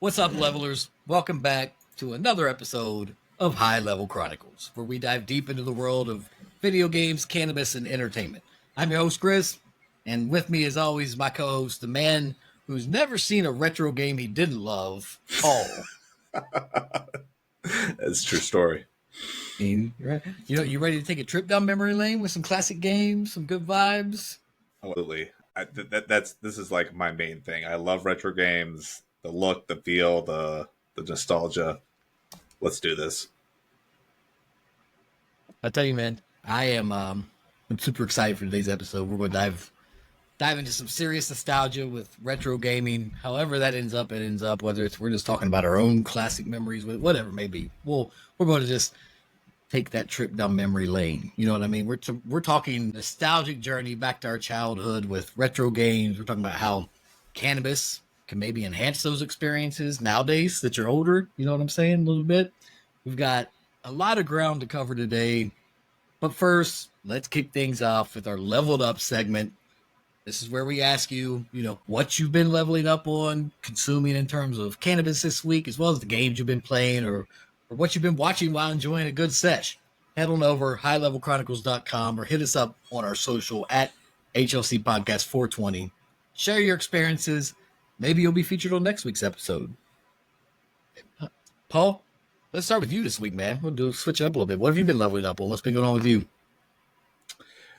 What's up, levelers? Welcome back to another episode of High Level Chronicles, where we dive deep into the world of video games, cannabis, and entertainment. I'm your host, Chris, and with me, as always, my co-host, the man who's never seen a retro game he didn't love, Paul. That's a true story. You ready to take a trip down memory lane with some classic games, some good vibes? Absolutely. This is like my main thing. I love retro games. The look, the feel, the nostalgia. Let's do this. I tell you, man, I'm super excited for today's episode. We're going to dive into some serious nostalgia with retro gaming. However that ends up, it ends up. Whether we're just talking about our own classic memories, whatever it may be. We're going to just take that trip down memory lane. You know what I mean? We're talking nostalgic journey back to our childhood with retro games. We're talking about how cannabis can maybe enhance those experiences nowadays that you're older. You know what I'm saying? A little bit. We've got a lot of ground to cover today. But first, let's kick things off with our leveled up segment. This is where we ask you, what you've been leveling up on, consuming in terms of cannabis this week, as well as the games you've been playing or what you've been watching while enjoying a good sesh. Head on over highlevelchronicles.com or hit us up on our social at HLC Podcast 420. Share your experiences. Maybe you'll be featured on next week's episode. Paul, let's start with you this week, man. We'll switch it up a little bit. What have you been leveling up on? What's been going on with you?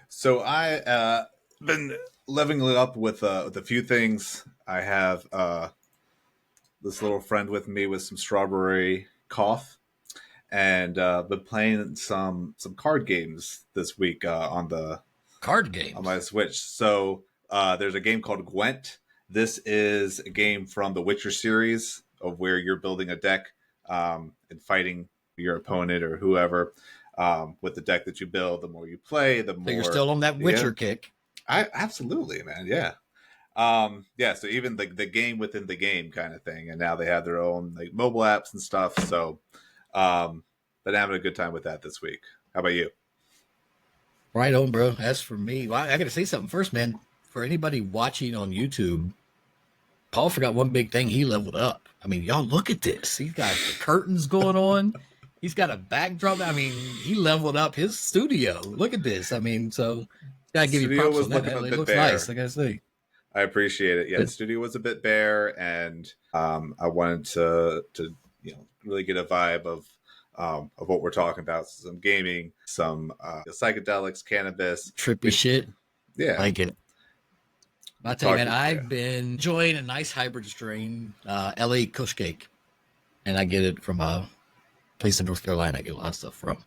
So I been leveling up with a few things. I have this little friend with me with some strawberry cough, and been playing some card games this week on the card games on my Switch. So there's a game called Gwent. This is a game from the Witcher series of where you're building a deck and fighting your opponent or whoever with the deck that you build. The more you play, the more. So you're still on that Witcher kick. Absolutely, man. Yeah. So even the game within the game kind of thing. And now they have their own like mobile apps and stuff. So been having a good time with that this week. How about you? Right on, bro. As for me, well, I got to say something first, man. For anybody watching on YouTube, Paul forgot one big thing. He leveled up. I mean, y'all look at this. He's got the curtains going on. He's got a backdrop. I mean, he leveled up his studio. Look at this. I mean, so gotta give you props on that. It looks nice, I gotta say. I appreciate it. Yeah, the studio was a bit bare, and I wanted to really get a vibe of what we're talking about. Some gaming, some psychedelics, cannabis, trippy shit. Yeah, I get it. I'll tell you, man, I've been enjoying a nice hybrid strain, LA Kush Cake, and I get it from a place in North Carolina. I get a lot of stuff from.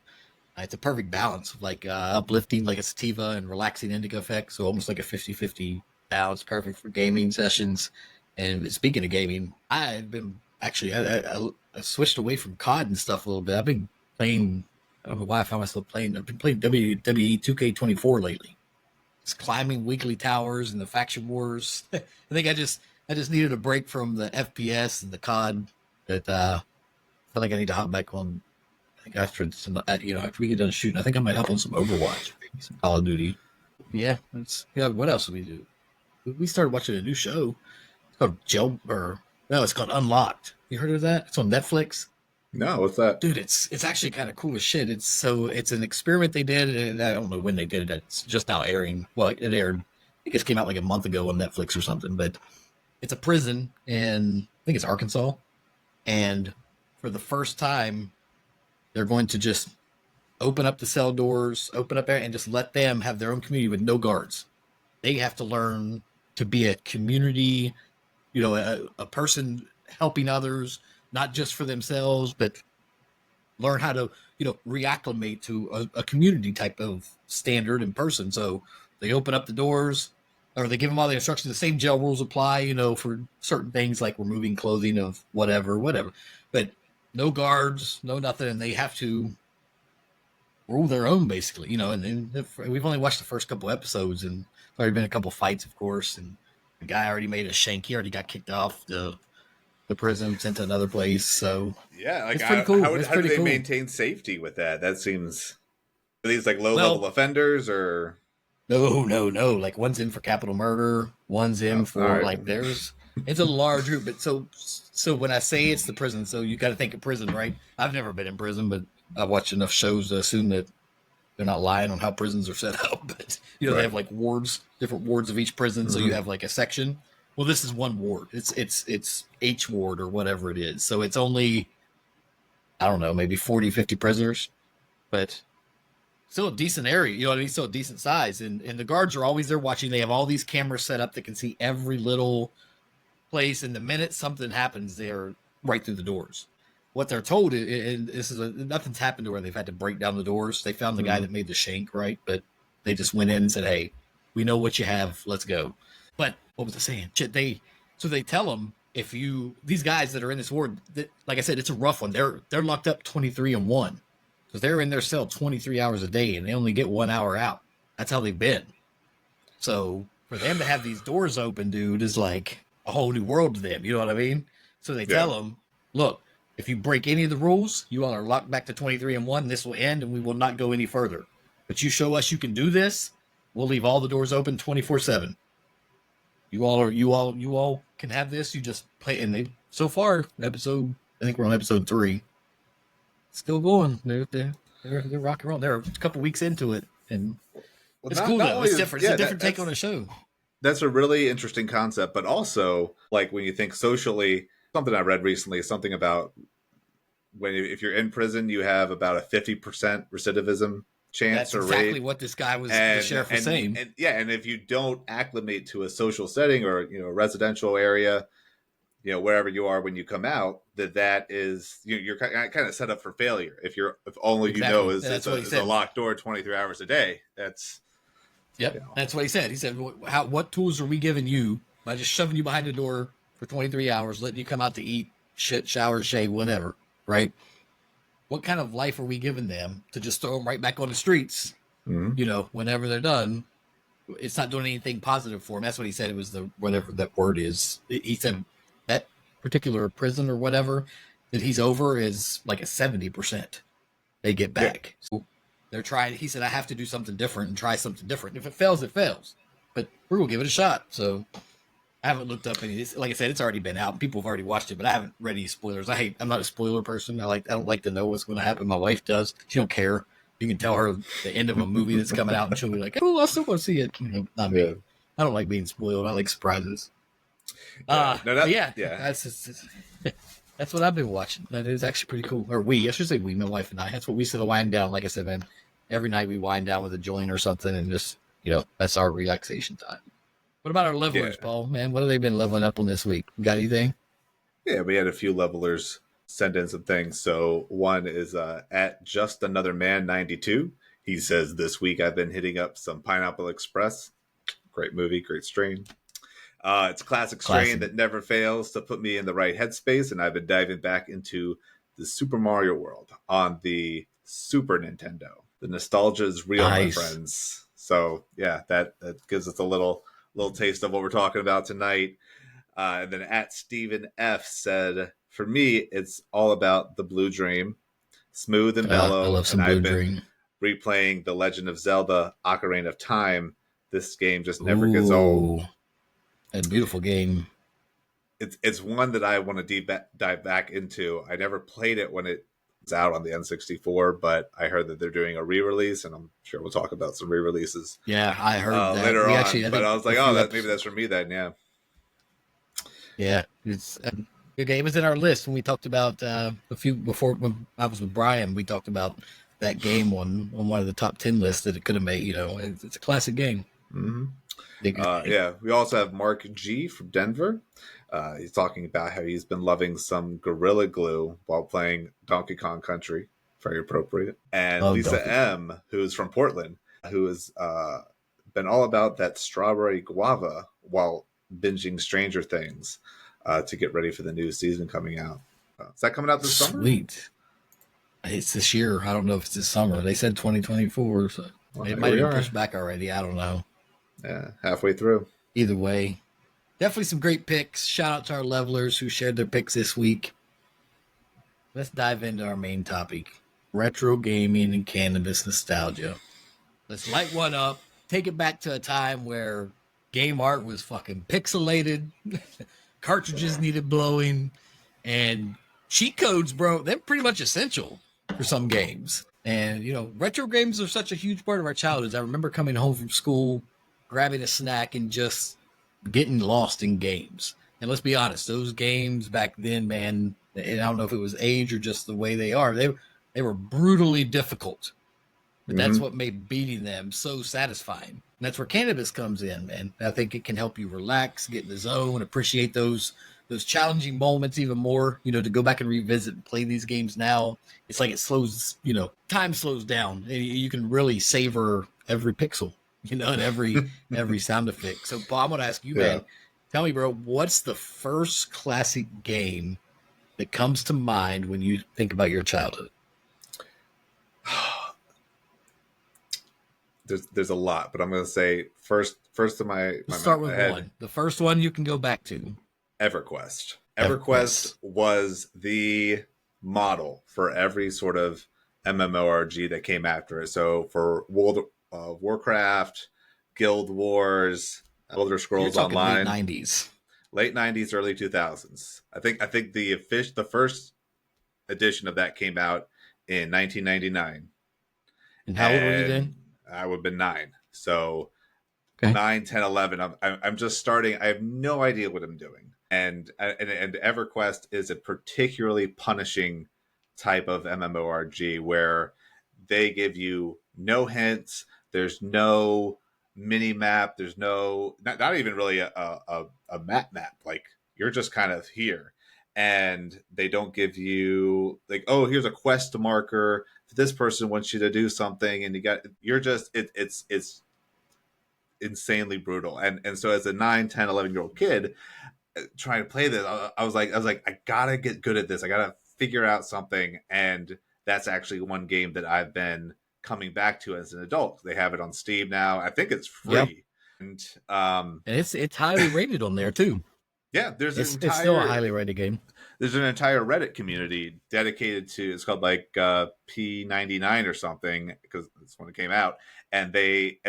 It's a perfect balance of like uplifting, like a sativa, and relaxing indica effect. So almost like a 50-50 balance, perfect for gaming sessions. And speaking of gaming, I've been actually, I switched away from COD and stuff a little bit. I've been playing, I don't know why I found myself playing, I've been playing WWE 2K24 lately. Just climbing weekly towers and the faction wars. I think I just needed a break from the FPS and the COD. That I feel like I need to hop back on. I think after we get done shooting, I think I might hop on some Overwatch, maybe some Call of Duty. Yeah, what else do we do? We started watching a new show. It's called it's called Unlocked. You heard of that? It's on Netflix. No, what's that? Dude, it's actually kind of cool as shit. It's an experiment they did, and I don't know when they did it. It's just now airing. Well, it aired, I guess it came out like a month ago on Netflix or something, but it's a prison in, I think it's Arkansas. And for the first time, they're going to just open up the cell doors, open up there, and just let them have their own community with no guards. They have to learn to be a community, a person helping others, not just for themselves, but learn how to, reacclimate to a community type of standard in person. So they open up the doors, or they give them all the instructions. The same jail rules apply, for certain things like removing clothing of whatever. But no guards, no nothing, and they have to rule their own, basically, and we've only watched the first couple episodes, and there's already been a couple fights, of course, and the guy already made a shank. He already got kicked off the prison, sent to another place. So yeah, like it's pretty cool. How do they maintain safety with that? That seems, are these like low-level offenders, or no? Like one's in for capital murder, one's in for like there's It's a large group, but so when I say it's the prison, so you got to think of prison, right? I've never been in prison, but I've watched enough shows to assume that they're not lying on how prisons are set up. But they Right. have like wards, different wards of each prison. So you Hmm. have like a section. Well, this is one ward. It's H ward or whatever it is. So it's only, I don't know, maybe 40, 50 prisoners, but still a decent area. You know what I mean? Still a decent size. And the guards are always there watching. They have all these cameras set up that can see every little place, and the minute something happens, they're right through the doors. What they're told, and this is nothing's happened to where they've had to break down the doors. They found the guy Hmm. that made the shank, right? But they just went in and said, "Hey, we know what you have. Let's go." But what was I saying? Shit, they tell them, if you, these guys that are in this ward, that, like I said, it's a rough one. They're locked up 23-1 because they're in their cell 23 hours a day and they only get 1 hour out. That's how they've been. So for them to have these doors open, dude, is like a whole new world to them. You know what I mean? So they Yeah. tell them, look, if you break any of the rules, you all are locked back to 23-1. This will end and we will not go any further. But you show us you can do this, we'll leave all the doors open 24/7. You all can have this. You just play. And they, so far, I think we're on episode 3. Still going. They're rocking around. They're a couple weeks into it. And Well, it's cool not though. only It's is different. It's yeah a different take on that's a show. that's a really interesting concept, but also like when you think socially, something I read recently, something about if you're in prison, you have about a 50% recidivism chance That's or exactly rate, what the and sheriff was saying. yeah, and if you don't acclimate to a social setting or a residential area, wherever you are when you come out, that is you're kind of set up for failure if only Exactly. is That's is what a he is a said. locked door 23 hours a day. That's Yep. That's what he said. He said, what tools are we giving you by just shoving you behind the door for 23 hours, letting you come out to eat, shit, shower, shave, whatever, right? What kind of life are we giving them to just throw them right back on the streets, Mhm. whenever they're done? It's not doing anything positive for them. That's what he said. It was the, whatever that word is. He said that particular prison or whatever that he's over is like a 70% they get Yeah. back. So they're trying. He said, I have to do something different and try something different. If it fails, it fails. But we're gonna give it a shot. So I haven't looked up any. Like I said, it's already been out. People have already watched it, but I haven't read any spoilers. I'm not a spoiler person. I don't like to know what's going to happen. My wife does. She don't care. You can tell her the end of a movie that's coming out, and she'll be like, "Oh, I still want to see it." Not Yeah. me. I don't like being spoiled. I like surprises. Yeah. No, But that yeah, yeah. that's what I've been watching. That is actually pretty cool. Or I should say we, my wife and I. That's what we sort of wind down. Like I said, man, every night we wind down with a joint or something, and just that's our relaxation time. What about our Yeah. levelers, Paul? Man, what have they been leveling up on this week? Got anything? Yeah, we had a few levelers send in some things. So one is at just another man 92. He says this week I've been hitting up some Pineapple Express. Great movie, great strain. It's a classic strain Classic. that never fails to put me in the right headspace, and I've been diving back into the Super Mario World on the Super Nintendo. The nostalgia is real, my Nice. friends. So yeah, that gives us a little taste of what we're talking about tonight. And then at Stephen F said, for me, it's all about the Blue Dream, smooth and I mellow. love And some I've Blue been Dream. replaying The Legend of Zelda: Ocarina of Time. This game just never gets old. Ooh, a beautiful game. It's one that I want to dive back into. I never played it when it was out on the N64, but I heard that they're doing a re-release, and I'm sure we'll talk about some re-releases Yeah, I heard that. later We on. actually, I But think I was a like, oh, few maybe that's episodes. for me then. Yeah, Yeah, it's a good game. It was in our list when we talked about a few before when I was with Brian. We talked about that game on one of the top 10 lists that it could have made. It's a classic game. mm-hmm. Dig it. Yeah. We also have Mark G from Denver. He's talking about how he's been loving some Gorilla Glue while playing Donkey Kong Country. Very appropriate. And Love Lisa Donkey Kong. M, who's from Portland, who has been all about that strawberry guava while binging Stranger Things to get ready for the new season coming out. Is that coming out this summer? Sweet. It's this year. I don't know if it's this summer. They said 2024, so Well, it here might we have been are. pushed back already. I don't know. Yeah, halfway through. Either way, definitely some great picks. Shout out to our levelers who shared their picks this week. Let's dive into our main topic: retro gaming and cannabis nostalgia. Let's light one up. Take it back to a time where game art was fucking pixelated, cartridges needed blowing, and cheat codes, bro, they're pretty much essential for some games. And, you know, retro games are such a huge part of our childhoods. I remember coming home from school, grabbing a snack, and just getting lost in games. And let's be honest, those games back then, man, and I don't know if it was age or just the way they are, they were brutally difficult. But that's what made beating them so satisfying. And that's where cannabis comes in, man. I think it can help you relax, get in the zone, appreciate those challenging moments even more. You know, to go back and revisit and play these games now, it's like it slows, you know, time slows down. And you can really savor every pixel, you know, and every sound effect. So, Paul, I'm going to ask you, man, tell me, bro, what's the first classic game that comes to mind when you think about your childhood? There's a lot, but I'm going to say first in my Let's start with head, one. The first one you can go back to. EverQuest. EverQuest was the model for every sort of MMORG that came after it. So for World of Warcraft, Guild Wars, Elder Scrolls Online, late 90s, early 2000s. I think the first edition of that came out in 1999. And how old were you then? I would have been 9. So 9, 10, 11. I'm just starting. I have no idea what I'm doing. And EverQuest is a particularly punishing type of MMORG where they give you no hints. There's no mini map. There's no not even really a map. Like you're just kind of here. And they don't give you like, oh, here's a quest marker. This person wants you to do something, and it's insanely brutal. And so as a 9, 10, 11-year-old kid trying to play this, I was like, I gotta get good at this. I gotta figure out something. And that's actually one game that I've been coming back to as an adult. They have it on Steam now. I think it's free. Yep. And it's highly rated on there too. Yeah, it's still a highly rated game. There's an entire Reddit community dedicated to, it's called like P99 or something, because that's when it came out, and they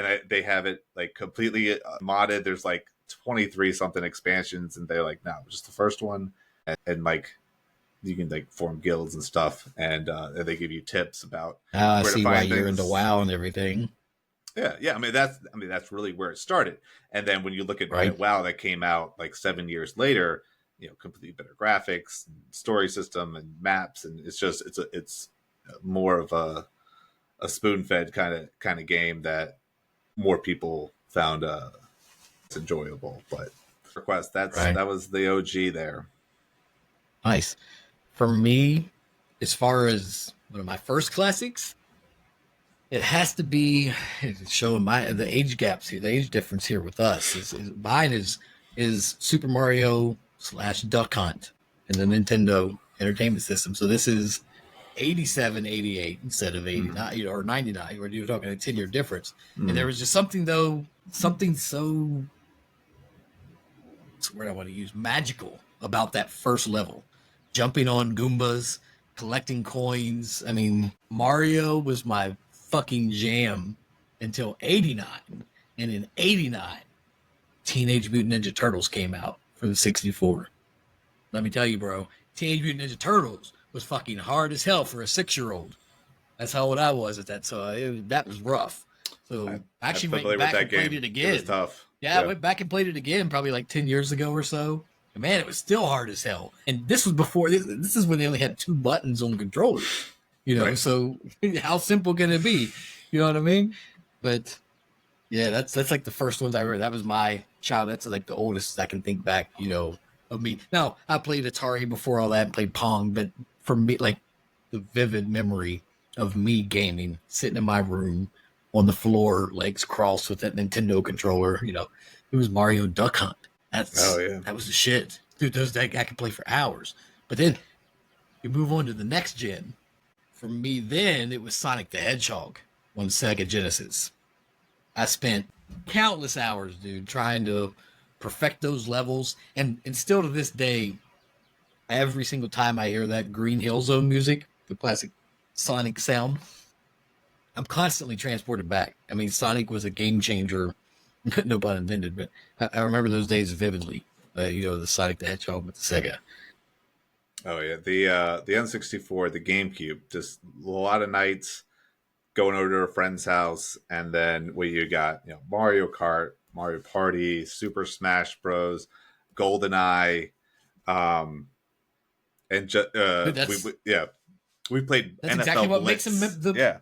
have it like completely modded. There's like 23 something expansions, and they're like, no, just the first one, and like you can like form guilds and stuff, and they give you tips about where to find why things. You're into WoW and everything. Yeah. I mean that's really where it started. And then when you look at WoW that came out like 7 years later, you know, completely better graphics, and story system, and maps, and it's more of a spoon-fed kind of game that more people found it's enjoyable. But EverQuest, that was the OG there. Nice. For me, as far as one of my first classics, it has to be showing the age gaps here, the age difference here with us. Mine is Super Mario / Duck Hunt in the Nintendo Entertainment System. So this is 87, 88 instead of 89 or 99, where you're talking a 10-year difference. And there was just something so, what's the word I want to use, magical about that first level. Jumping on Goombas, collecting coins. I mean, Mario was my fucking jam until 89. And in 89, Teenage Mutant Ninja Turtles came out for the 64. Let me tell you, bro, Teenage Mutant Ninja Turtles was fucking hard as hell for a 6-year-old. That's how old I was at that. So that was rough. So I actually went back and played it again. It was tough. Yeah, I went back and played it again probably like 10 years ago or so. And man, it was still hard as hell. And this was before, this is when they only had 2 buttons on the controller. You know, so how simple can it be? You know what I mean? But yeah, that's like the first ones I read. That was my child. That's like the oldest I can think back, you know, of me. Now, I played Atari before all that and played Pong, but for me, like the vivid memory of me gaming, sitting in my room on the floor, legs crossed with that Nintendo controller, you know, it was Mario Duck Hunt. That was the shit. Dude, that I could play for hours. But then you move on to the next gen. For me then, it was Sonic the Hedgehog on Sega Genesis. I spent countless hours, dude, trying to perfect those levels. And still to this day, every single time I hear that Green Hill Zone music, the classic Sonic sound, I'm constantly transported back. I mean, Sonic was a game changer, no pun intended, but I remember those days vividly. The Sonic the Hedgehog with the Sega. Oh yeah, the N64, the GameCube, just a lot of nights going over to a friend's house, and then what you got, Mario Kart, Mario Party, Super Smash Bros, GoldenEye, um, and Dude, we played that's exactly NFL what makes them Blitz. Yeah.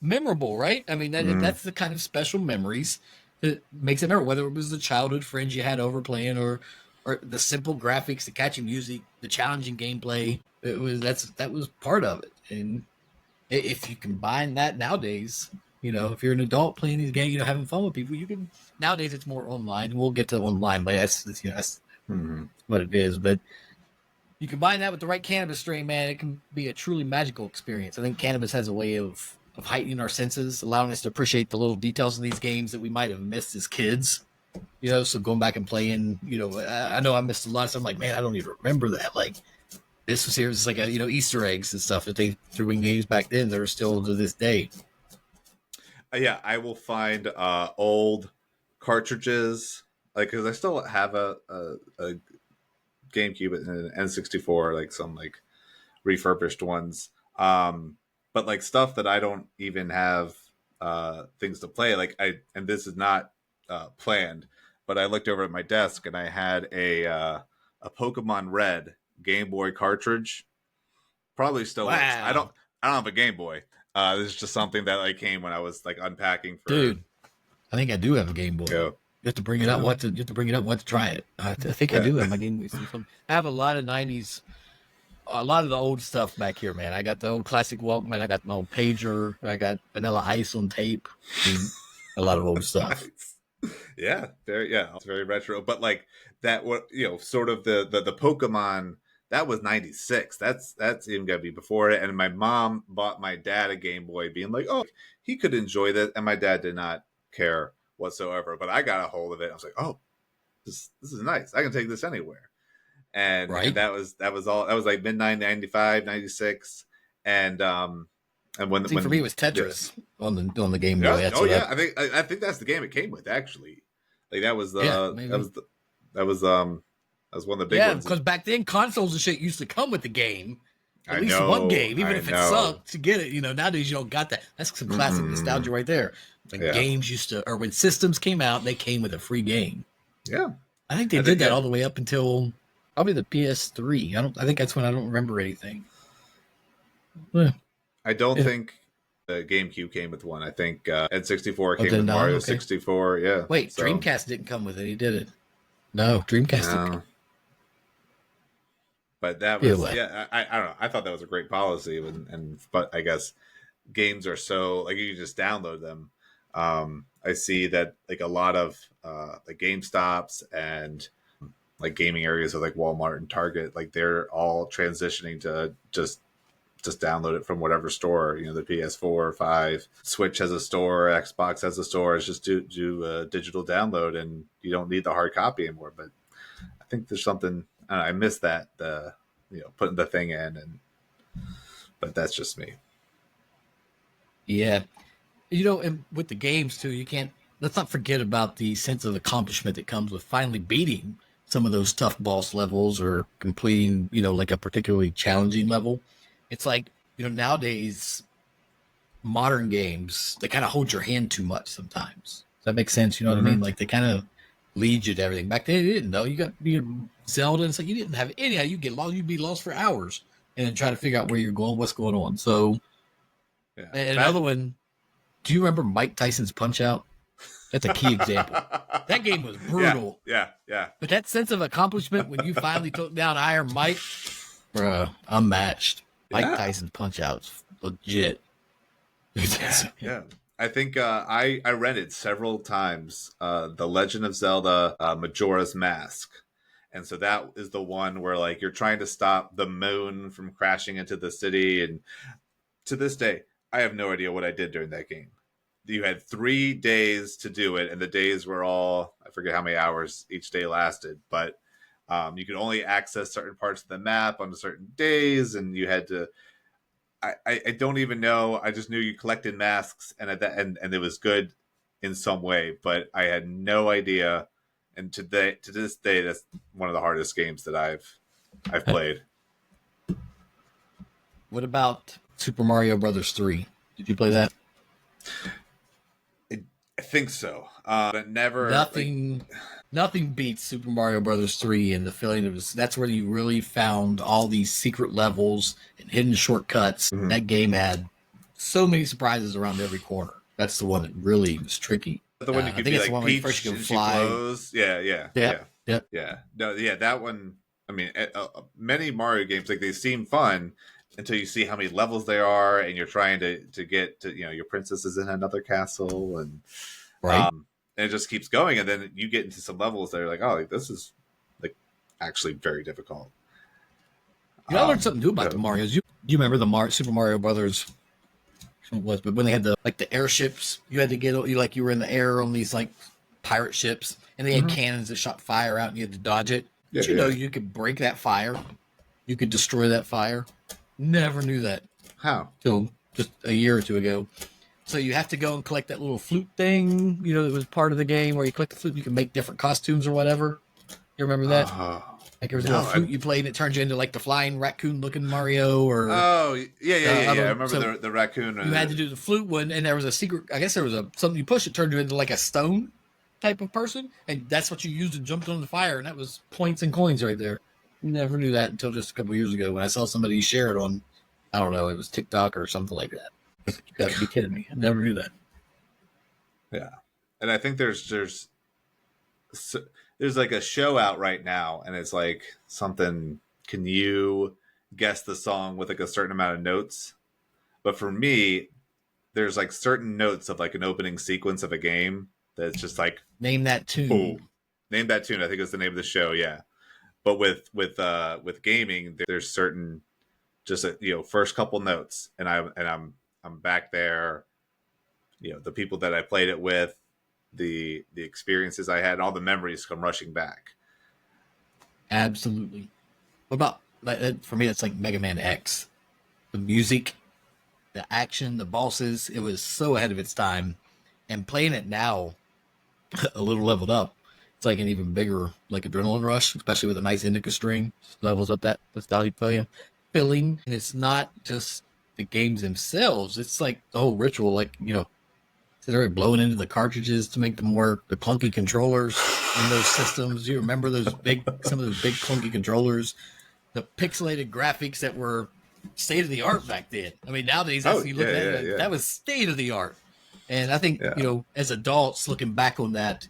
memorable, right? I mean, Mm. that's the kind of special memories that makes it memorable. Whether it was the childhood friends you had over playing, or the simple graphics, the catchy music, the challenging gameplay. That was part of it. And if you combine that nowadays, if you're an adult playing these games, having fun with people, you can. Nowadays, it's more online. We'll get to online, but that's Mm-hmm. what it is. But you combine that with the right cannabis strain, man, it can be a truly magical experience. I think cannabis has a way of heightening our senses, allowing us to appreciate the little details in these games that we might have missed as kids. So going back and playing, I know I missed a lot of stuff. I'm like, man, I don't even remember that. Like this was here, it's like Easter eggs and stuff that they threw in games back then that are still to this day. Yeah, I will find old cartridges, like because I still have a GameCube and an N64, like some like refurbished ones. But like stuff that I don't even have things to play. And this is not planned, but I looked over at my desk and I had a Pokemon Red Game Boy cartridge. Probably still works. Wow, I don't have a Game Boy. This is just something that like came when I was like unpacking for. dude, I think I do have a Game Boy. Yeah. You have to bring it up. You have to bring it up. What to try it? I think I do have my Game Boy. I have a lot of '90s, a lot of the old stuff back here, man. I got the old classic Walkman. I got my old pager. I got Vanilla Ice on tape. A lot of old stuff. Nice. Yeah, it's very retro. But like that, what sort of the Pokemon that was '96. That's even gotta be before it. And my mom bought my dad a Game Boy, being like, oh, he could enjoy that, and my dad did not care whatsoever. But I got a hold of it. I was like, oh, this is nice. I can take this anywhere. And Right? that was all. That was like midnight 95, 96, and See, for me, it was Tetris on the Game Boy. yeah. That's Oh what yeah. I think that's the game it came with actually. Like that was Yeah, the maybe. that was that was one of the big Yeah, ones. because back then consoles and shit used to come with the game. At I least one know. game, even I if it know. sucked to get it. Nowadays you don't got that. That's some classic Mm-mm. nostalgia right there. When Yeah. games used to, or when systems came out, they came with a free game. Yeah. I think they I did think that yeah. all the way up until probably the PS3. I think that's when I don't remember anything. Yeah. I don't Yeah. think the GameCube came with one. I think N64 Oh, came did it with not? Mario Okay. 64. Yeah. Wait, So Dreamcast didn't come with it. He did it. No, Dreamcast didn't come. no. But that Either was way. yeah. I don't know. I thought that was a great policy, and but I guess games are so like you can just download them. I see that like a lot of like Game Stops and like gaming areas of like Walmart and Target, like they're all transitioning to just download it from whatever store. The PS4, 5, Switch has a store, Xbox has a store. It's just do a digital download, and you don't need the hard copy anymore. But I think there's something I don't know, I miss that the putting the thing in, but that's just me. Yeah. And with the games too, you can't. Let's not forget about the sense of accomplishment that comes with finally beating some of those tough boss levels or completing, like a particularly challenging level. It's like, nowadays modern games, they kind of hold your hand too much sometimes. Does that make sense? You know what I Mm-hmm. mean? Like they kind of lead you to everything. Back then, you didn't know. You got Zelda, and it's like you didn't have any. You get lost. You'd be lost for hours, and then try to figure out where you're going, what's going on. So, Yeah, and that. another one. Do you remember Mike Tyson's Punch Out? That's a key example. That game was Yeah, brutal, yeah. but that sense of accomplishment when you finally took down Iron Mike, bruh, unmatched. Mike Yeah. Tyson's Punch Out's legit. Yeah. I think I rented several times the Legend of Zelda Majora's Mask, and so that is the one where like you're trying to stop the moon from crashing into the city. And to this day, I have no idea what I did during that game. You had 3 days to do it, and the days were all I forget how many hours each day lasted, but you could only access certain parts of the map on certain days, and you had to I don't even know. I just knew you collected masks and it was good in some way, but I had no idea and to this day, that's one of the hardest games that I've played. What about Super Mario Brothers 3? Did you play that? I think so, but never. Nothing beats Super Mario Brothers 3 and the feeling of that's where you really found all these secret levels and hidden shortcuts. Mhm. That game had so many surprises around every corner. That's the one that really was tricky. The one you could be like when Peach, first you and can she fly. flows. Yeah. Yep. No, yeah, that one. I mean, many Mario games, like, they seem fun until you see how many levels there are, and you're trying to get to, your princess is in another castle, and Right. and it just keeps going, and then you get into some levels that are like, oh, like, this is like actually very difficult. I learned something new about the Marios. You remember the Super Mario Brothers? It was, but when they had the airships, you had to get you were in the air on these like pirate ships, and they had cannons that shot fire out, and you had to dodge it. Yeah, Did you know you could break that fire? You could destroy that fire. Never knew that How? till just a year or two ago. So you have to go and collect that little flute thing. It was part of the game where you collect the flute. You can make different costumes or whatever. You remember that? Like there was a little flute you played, and it turns you into like the flying raccoon-looking Mario. Or yeah. I remember the raccoon. You had to do the flute one, and there was a secret. I guess there was something you push. It turned you into like a stone type of person, and that's what you used to jump on the fire, and that was points and coins right there. Never knew that until just a couple years ago when I saw somebody share it on, I don't know, it was TikTok or something like that. You got to be kidding me! I never knew that. Yeah, and I think there's like a show out right now, and it's like something. Can you guess the song with like a certain amount of notes? But for me, there's like certain notes of like an opening sequence of a game that's just like, name that tune. Boom. Name that tune. I think is the name of the show. Yeah, but with gaming, there's certain just first couple notes, and I'm back there. The people that I played it with, the experiences I had, all the memories come rushing back. Absolutely. What about, for me, it's like Mega Man X. The music, the action, the bosses, it was so ahead of its time. And playing it now, a little leveled up, it's like an even bigger like adrenaline rush, especially with a nice indica string. Just levels up that nostalgia feeling. And it's not just the games themselves. It's like the whole ritual, like, they're blowing into the cartridges to make them work. The clunky controllers in those systems. You remember some of those big clunky controllers, the pixelated graphics that were state of the art back then. I mean, nowadays, if you look at it, that was state of the art. And I think, as adults looking back on that,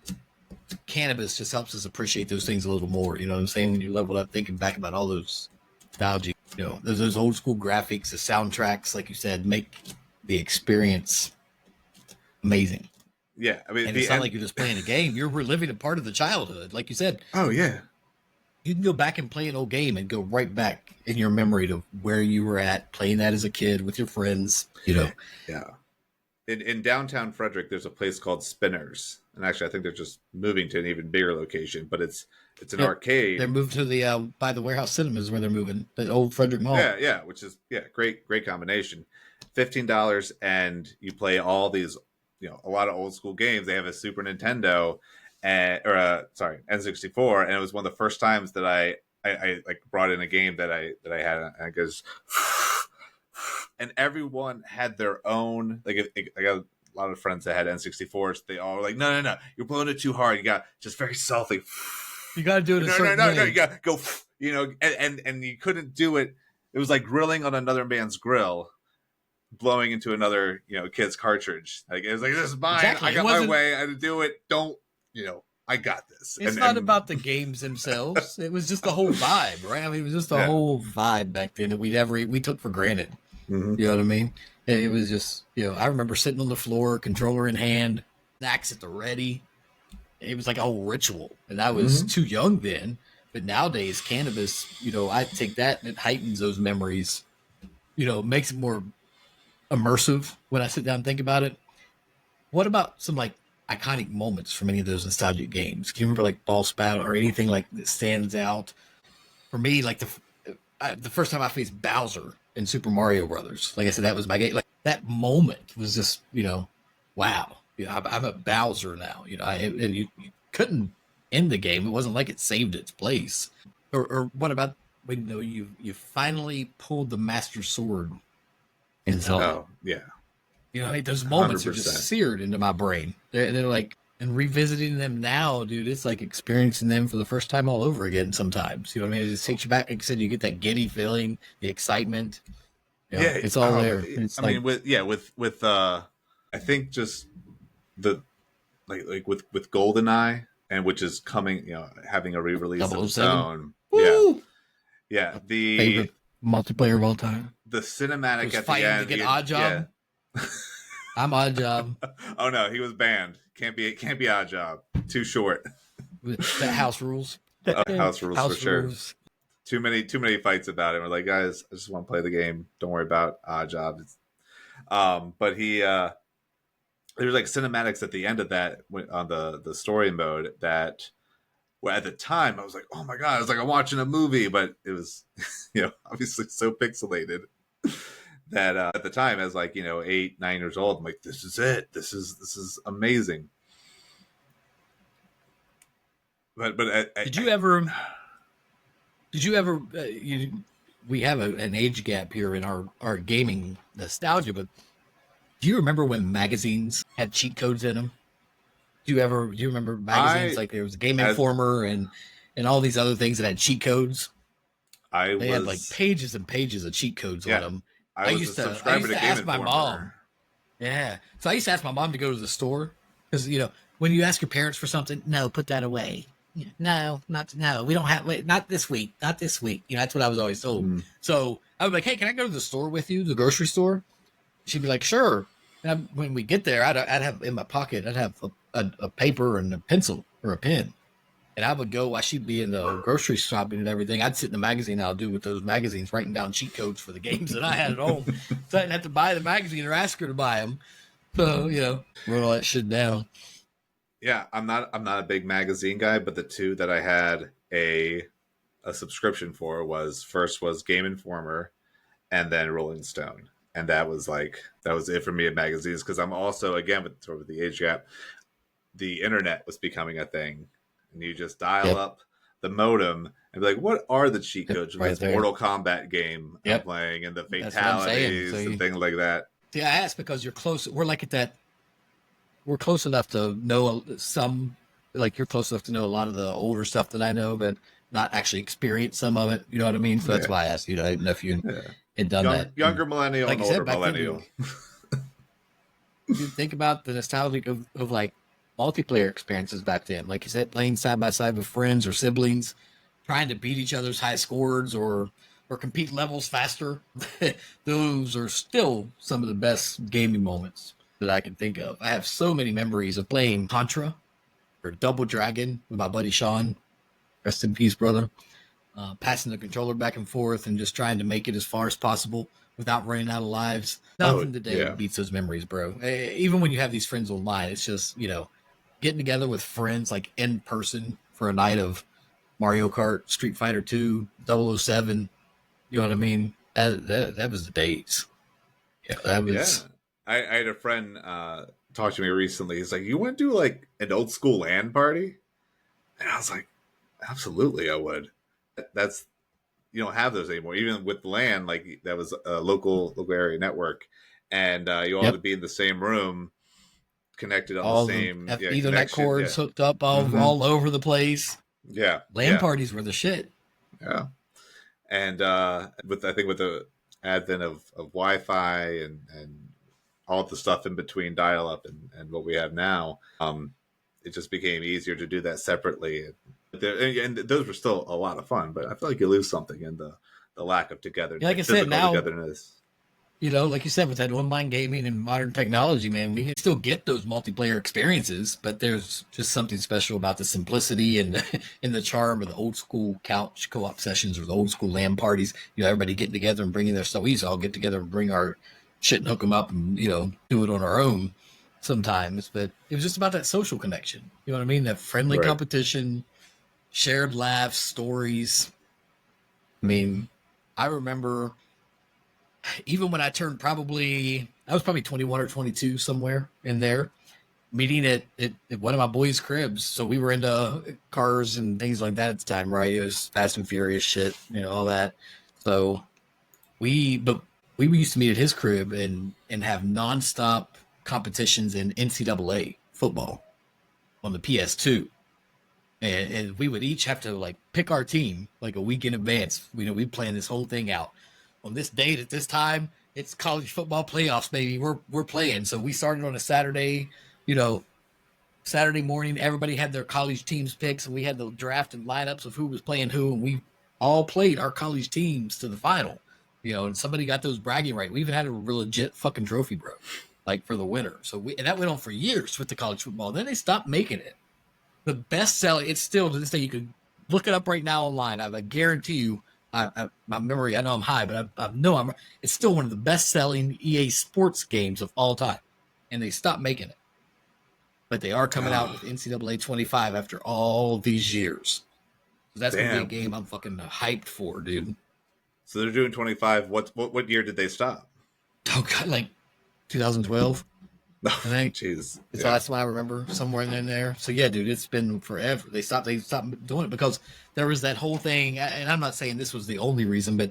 Cannabis just helps us appreciate those things a little more. You know what I'm saying? When you level up thinking back about all those nostalgia, those old school graphics, the soundtracks, like you said, make the experience amazing. Yeah, I mean, and it's not like you're just playing a game; you're reliving a part of the childhood, like you said. Oh yeah, you can go back and play an old game and go right back in your memory to where you were at playing that as a kid with your friends. Yeah. In downtown Frederick, there's a place called Spinners, and actually, I think they're just moving to an even bigger location. But it's an arcade. They're moved to the by the Warehouse Cinemas where they're moving, the old Frederick Mall. Yeah, which is great combination. $15, and you play all these. A lot of old school games. They have a Super Nintendo N64, and it was one of the first times that I like brought in a game that I had, and it goes, and everyone had their own. Like, I got a lot of friends that had N64s. They all were like, no, you're blowing it too hard. You got just very softly. You got to do it. No, you got to go. And you couldn't do it. It was like grilling on another man's grill. Blowing into another, kid's cartridge. Like, it was like, this is mine. Exactly. I got my way. I had to do it. Don't, I got this. It's not about the games themselves. It was just the whole vibe, right? I mean, it was just the whole vibe back then that we took for granted. Mm-hmm. You know what I mean? It was just, I remember sitting on the floor, controller in hand, snacks at the ready. It was like a whole ritual. And I was too young then. But nowadays, Cannabis, I take that and it heightens those memories. Makes it more immersive when I sit down and think about it. What about some like iconic moments from any of those nostalgic games? Can you remember like Boss Battle or anything like that stands out? For me, like the first time I faced Bowser in Super Mario Brothers, like I said, that was my game. Like that moment was just, wow. I'm a Bowser now. And you couldn't in the game. It wasn't like it saved its place. Or what about when you finally pulled the Master Sword in Zelda? Oh yeah, Like, those moments are just 100%. seared into my brain. They're like, and revisiting them now, dude, it's like experiencing them for the first time all over again sometimes. You know what I mean? It just takes you back. Like I said, you get that giddy feeling, the excitement. Yeah. It's all there. It's I like mean, with I think just the with GoldenEye, and which is coming, having a re-release of its 007. own. Yeah, Woo! yeah. Favorite multiplayer of all time. The cinematic Was at the fighting to end. get Odd Yeah. Job. I'm Odd Job. Oh no, he was banned. Can't be Odd Job. Too short. That house rules. House rules for House sure. rules. Too many fights about it. We're like, guys, I just want to play the game. Don't worry about Odd Job. But he there's like cinematics at the end of that on the story mode that, well, at the time I was like, oh my god, I was like, I'm watching a movie, but it was obviously so pixelated that at the time, as like 8-9 years old, I'm like, this is it, this is amazing. But Did you ever we have an age gap here in our gaming nostalgia, but do you remember when magazines had cheat codes in them? Do you remember magazines like there was Game as Informer and all these other things that had cheat codes? I They had like was pages and pages of cheat codes on them. I was a I subscriber used to to Game ask my Informer. mom. Yeah. So I used to ask my mom to go to the store because, when you ask your parents for something, no, put that away. No, we don't have, wait, not this week, not this week. That's what I was always told. Mm. So I was like, hey, can I go to the store with you, the grocery store? She'd be like, sure. And when we get there, I'd have in my pocket, I'd have a paper and a pencil or a pen. And I would go while she'd be in the grocery shopping and everything. I'd sit in the magazine. I'll do with those magazines, writing down cheat codes for the games that I had at home. So I didn't have to buy the magazine or ask her to buy them. So, wrote all that shit down. Yeah, I'm not a big magazine guy, but the two that I had a subscription for was Game Informer and then Rolling Stone. And that was it for me in magazines, because I'm also, again, with sort of the age gap, the internet was becoming a thing. And you just dial up the modem and be like, what are the cheat codes of this Mortal Kombat game I'm playing, and the fatalities and things like that? See, I asked because you're close. We're like at that. We're close enough to know some, like you're close enough to know a lot of the older stuff that I know, but not actually experience some of it. You know what I mean? So that's why I asked you. I didn't know if you had done that. Younger millennial and older millennial. You think about the nostalgic of like multiplayer experiences back then. Like you said, playing side by side with friends or siblings, trying to beat each other's high scores or compete levels faster. Those are still some of the best gaming moments that I can think of. I have so many memories of playing Contra or Double Dragon with my buddy Sean. Rest in peace, brother. Passing the controller back and forth and just trying to make it as far as possible without running out of lives. Nothing today beats those memories, bro. Even when you have these friends online, it's just, getting together with friends like in person for a night of Mario Kart, Street Fighter 2, 007. You know what I mean? That was the days. Yeah, that was. Yeah. I had a friend talk to me recently. He's like, you want to do like an old school LAN party? And I was like, absolutely, I would. That's, you don't have those anymore. Even with LAN, like that was a local area network, and you all had to be in the same room, connected on all the same Ethernet cords hooked up all over the place. Yeah, LAN parties were the shit. Yeah, and with the advent of Wi-Fi and all the stuff in between dial-up and what we have now, it just became easier to do that separately. And those were still a lot of fun, but I feel like you lose something in the lack of togetherness. Like I said, now, togetherness. Like you said, with that online gaming and modern technology, man, we can still get those multiplayer experiences, but there's just something special about the simplicity and the charm of the old school couch co-op sessions or the old school LAN parties. Everybody getting together and bringing their stuff. We used to all get together and bring our shit and hook them up and, do it on our own sometimes. But it was just about that social connection. You know what I mean? That friendly competition, shared laughs, stories. I mean, I remember even when I turned I was probably 21 or 22, somewhere in there. meeting at one of my boys' cribs. So we were into cars and things like that at the time, right? It was Fast and Furious shit, all that. So but we used to meet at his crib and have nonstop competitions in NCAA football on the PS2. And we would each have to like pick our team like a week in advance. We plan this whole thing out. On this date at this time, it's college football playoffs, baby. We're playing. So we started on a Saturday, you know, Saturday morning. Everybody had their college teams picks, and we had the draft and lineups of who was playing who, and we all played our college teams to the final. And somebody got those bragging right. We even had a real legit fucking trophy, bro, like for the winner. And that went on for years with the college football. Then they stopped making it. The best selling, it's still to this day, you can look it up right now online. I guarantee you, my memory, I know I'm high, but I know it's still one of the best selling EA sports games of all time. And they stopped making it. But they are coming out with NCAA 25 after all these years. So that's going to be a game I'm fucking hyped for, dude. So they're doing 25. What year did they stop? Oh, God, like 2012. I think. Jeez. So that's why I remember somewhere in there. So yeah, dude, it's been forever. They stopped doing it because there was that whole thing, and I'm not saying this was the only reason, but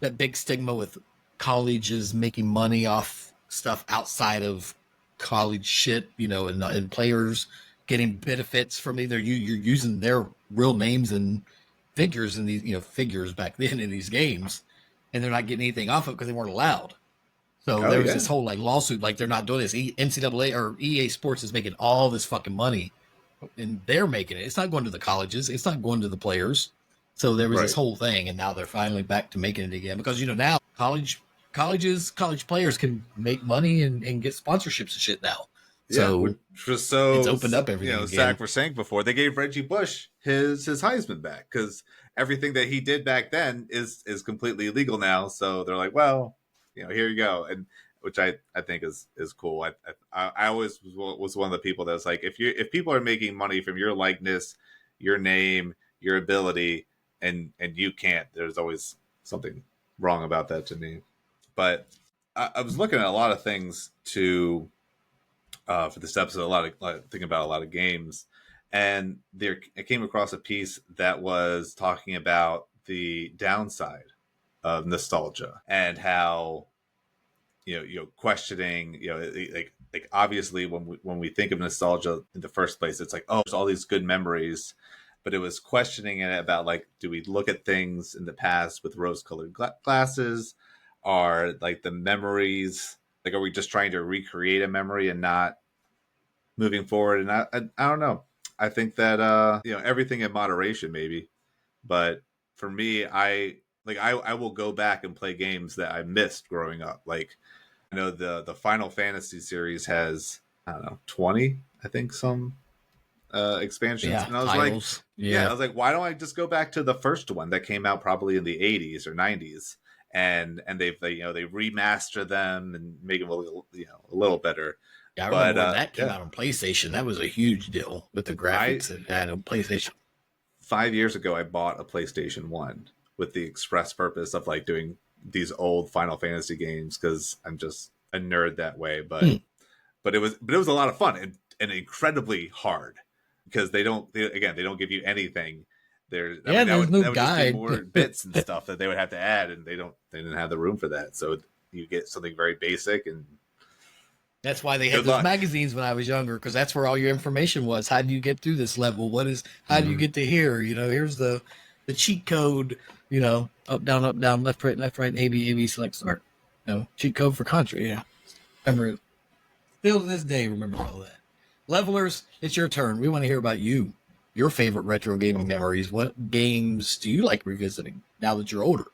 that big stigma with colleges making money off stuff outside of college shit, and players getting benefits from either you're using their real names and figures in these, figures back then in these games, and they're not getting anything off of it because they weren't allowed. So there was this whole like lawsuit, like they're not doing this. NCAA or EA Sports is making all this fucking money, and they're making it. It's not going to the colleges. It's not going to the players. So there was this whole thing, and now they're finally back to making it again because now college players can make money and get sponsorships and shit now. So which was so it's opened up everything. Zach was saying before, they gave Reggie Bush his Heisman back because everything that he did back then is completely illegal now. So they're like, well, here you go, and which I think is cool. I always was one of the people that was like, if people are making money from your likeness, your name, your ability, and you can't, there's always something wrong about that to me. But I was looking at a lot of things to for this episode, thinking about a lot of games, and I came across a piece that was talking about the downside of nostalgia and how questioning like obviously when we think of nostalgia in the first place, it's like, oh, there's all these good memories, but it was questioning it about like, do we look at things in the past with rose-colored glasses? Are like the memories, like, are we just trying to recreate a memory and not moving forward? And I don't know. I think that everything in moderation maybe, but for me, I will go back and play games that I missed growing up. Like, I know the Final Fantasy series has, I don't know, 20, I think, some expansions. Yeah, and I was titles. I was like, why don't I just go back to the first one that came out probably in the 80s or 90s, and they remaster them and make them a little better. Yeah, I remember when that came out on PlayStation. That was a huge deal with the graphics it had on PlayStation. 5 years ago, I bought a PlayStation 1 with the express purpose of like doing these old Final Fantasy games because I'm just a nerd that way. But it was a lot of fun and incredibly hard because they don't give you anything. There's no guide. More bits and stuff that they would have to add, and they didn't have the room for that. So you get something very basic, and that's why they had those magazines when I was younger, because that's where all your information was. How do you get through this level? How do you get to here? Here's the cheat code, up, down, left, right, A, B, select, start. Cheat code for Contra, yeah. Remember, still to this day, remember all that. Levelers, it's your turn. We want to hear about you. Your favorite retro gaming memories. What games do you like revisiting now that you're older?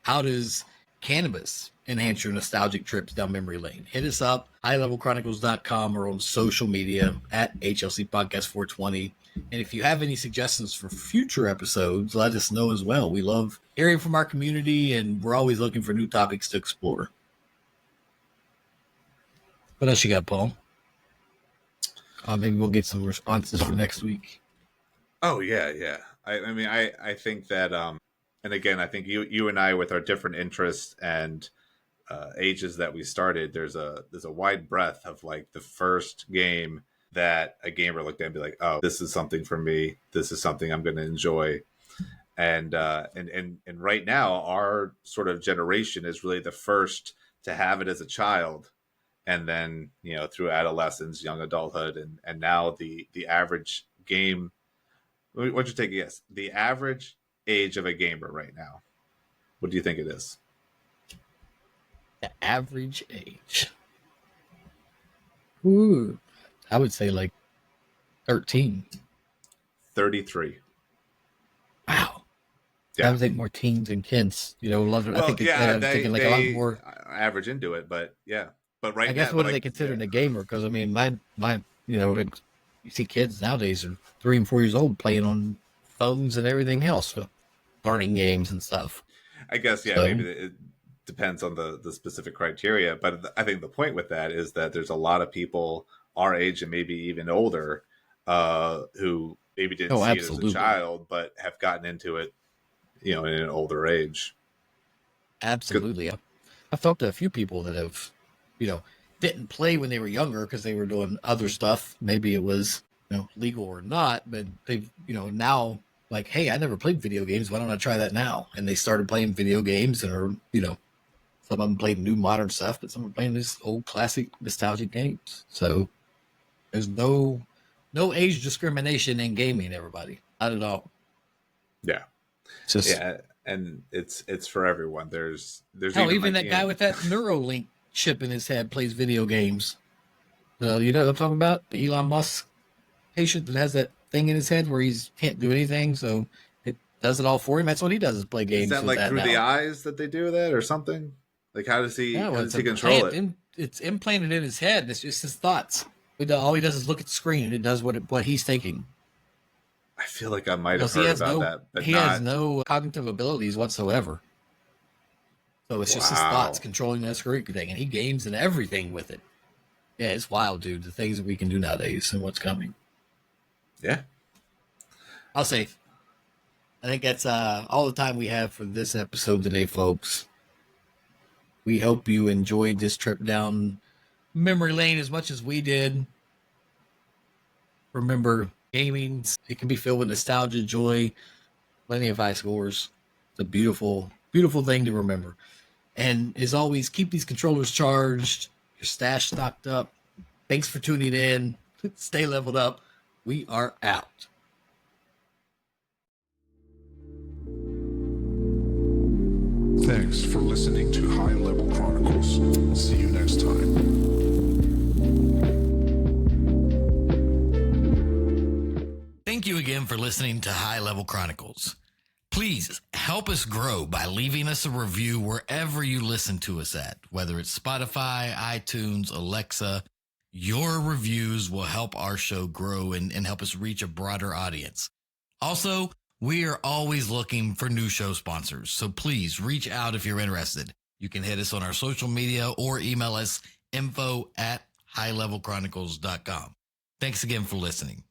How does Cannabis enhance your nostalgic trips down memory lane? Hit us up, highlevelchronicles.com, or on social media at HLC Podcast 420. And if you have any suggestions for future episodes, let us know as well. We love hearing from our community, and we're always looking for new topics to explore. What else you got, Paul? Maybe we'll get some responses for next week. Oh, yeah. I mean, I think that, and again, I think you and I, with our different interests and ages that we started, there's a wide breadth of like the first game that a gamer looked at and be like, oh, this is something for me. This is something I'm going to enjoy. And right now, our sort of generation is really the first to have it as a child, and then through adolescence, young adulthood, and now the average game. What'd you take a guess? The average age of a gamer right now. What do you think it is? The average age. Ooh, I would say like 13. 33. Wow. Yeah. I would think more teens and kids. Well, I think I'm thinking like a lot more. Average into it, but yeah. But right I guess now, what are they considering a gamer? Because I mean, my you see kids nowadays are 3 and 4 years old playing on phones and everything else, so learning games and stuff. I guess yeah, So, maybe it depends on the specific criteria. But I think the point with that is that there's a lot of people our age and maybe even older who maybe didn't see absolutely. it as a child, but have gotten into it, in an older age. Absolutely. I've talked to a few people that have, didn't play when they were younger because they were doing other stuff. Maybe it was, legal or not, but they've, now like, hey, I never played video games. Why don't I try that now? And they started playing video games and are, some of them playing new modern stuff, but some are playing this old classic nostalgic games. So there's no age discrimination in gaming, everybody. Not at all. Yeah. Just, yeah. And it's for everyone. There's hell, even that guy with that Neuralink chip in his head plays video games. You know what I'm talking about? The Elon Musk patient that has that thing in his head where he can't do anything, so it does it all for him. That's what he does, is play games. Is that with like through now. the eyes that they do that or something? Like how does he control it? It's implanted in his head. It's just his thoughts. All he does is look at the screen and it does what he's thinking. I feel like I might have heard about that, but he has no cognitive abilities whatsoever. So it's just his thoughts controlling that screen thing, and he games and everything with it. Yeah, it's wild, dude. The things that we can do nowadays and what's coming. Yeah. I'll say, I think that's all the time we have for this episode today, folks. We hope you enjoyed this trip down memory lane as much as we did. Remember, gaming, it can be filled with nostalgia, joy, plenty of high scores. It's a beautiful, beautiful thing to remember. And as always, keep these controllers charged, your stash stocked up. Thanks for tuning in. Stay leveled up. We are out. Thanks for listening to High Level Chronicles. See you next time. Thank you again for listening to High Level Chronicles. Please help us grow by leaving us a review wherever you listen to us at, whether it's Spotify, iTunes, Alexa. Your reviews will help our show grow and help us reach a broader audience. Also, we are always looking for new show sponsors, so please reach out if you're interested. You can hit us on our social media or email us info@highlevelchronicles.com. Thanks again for listening.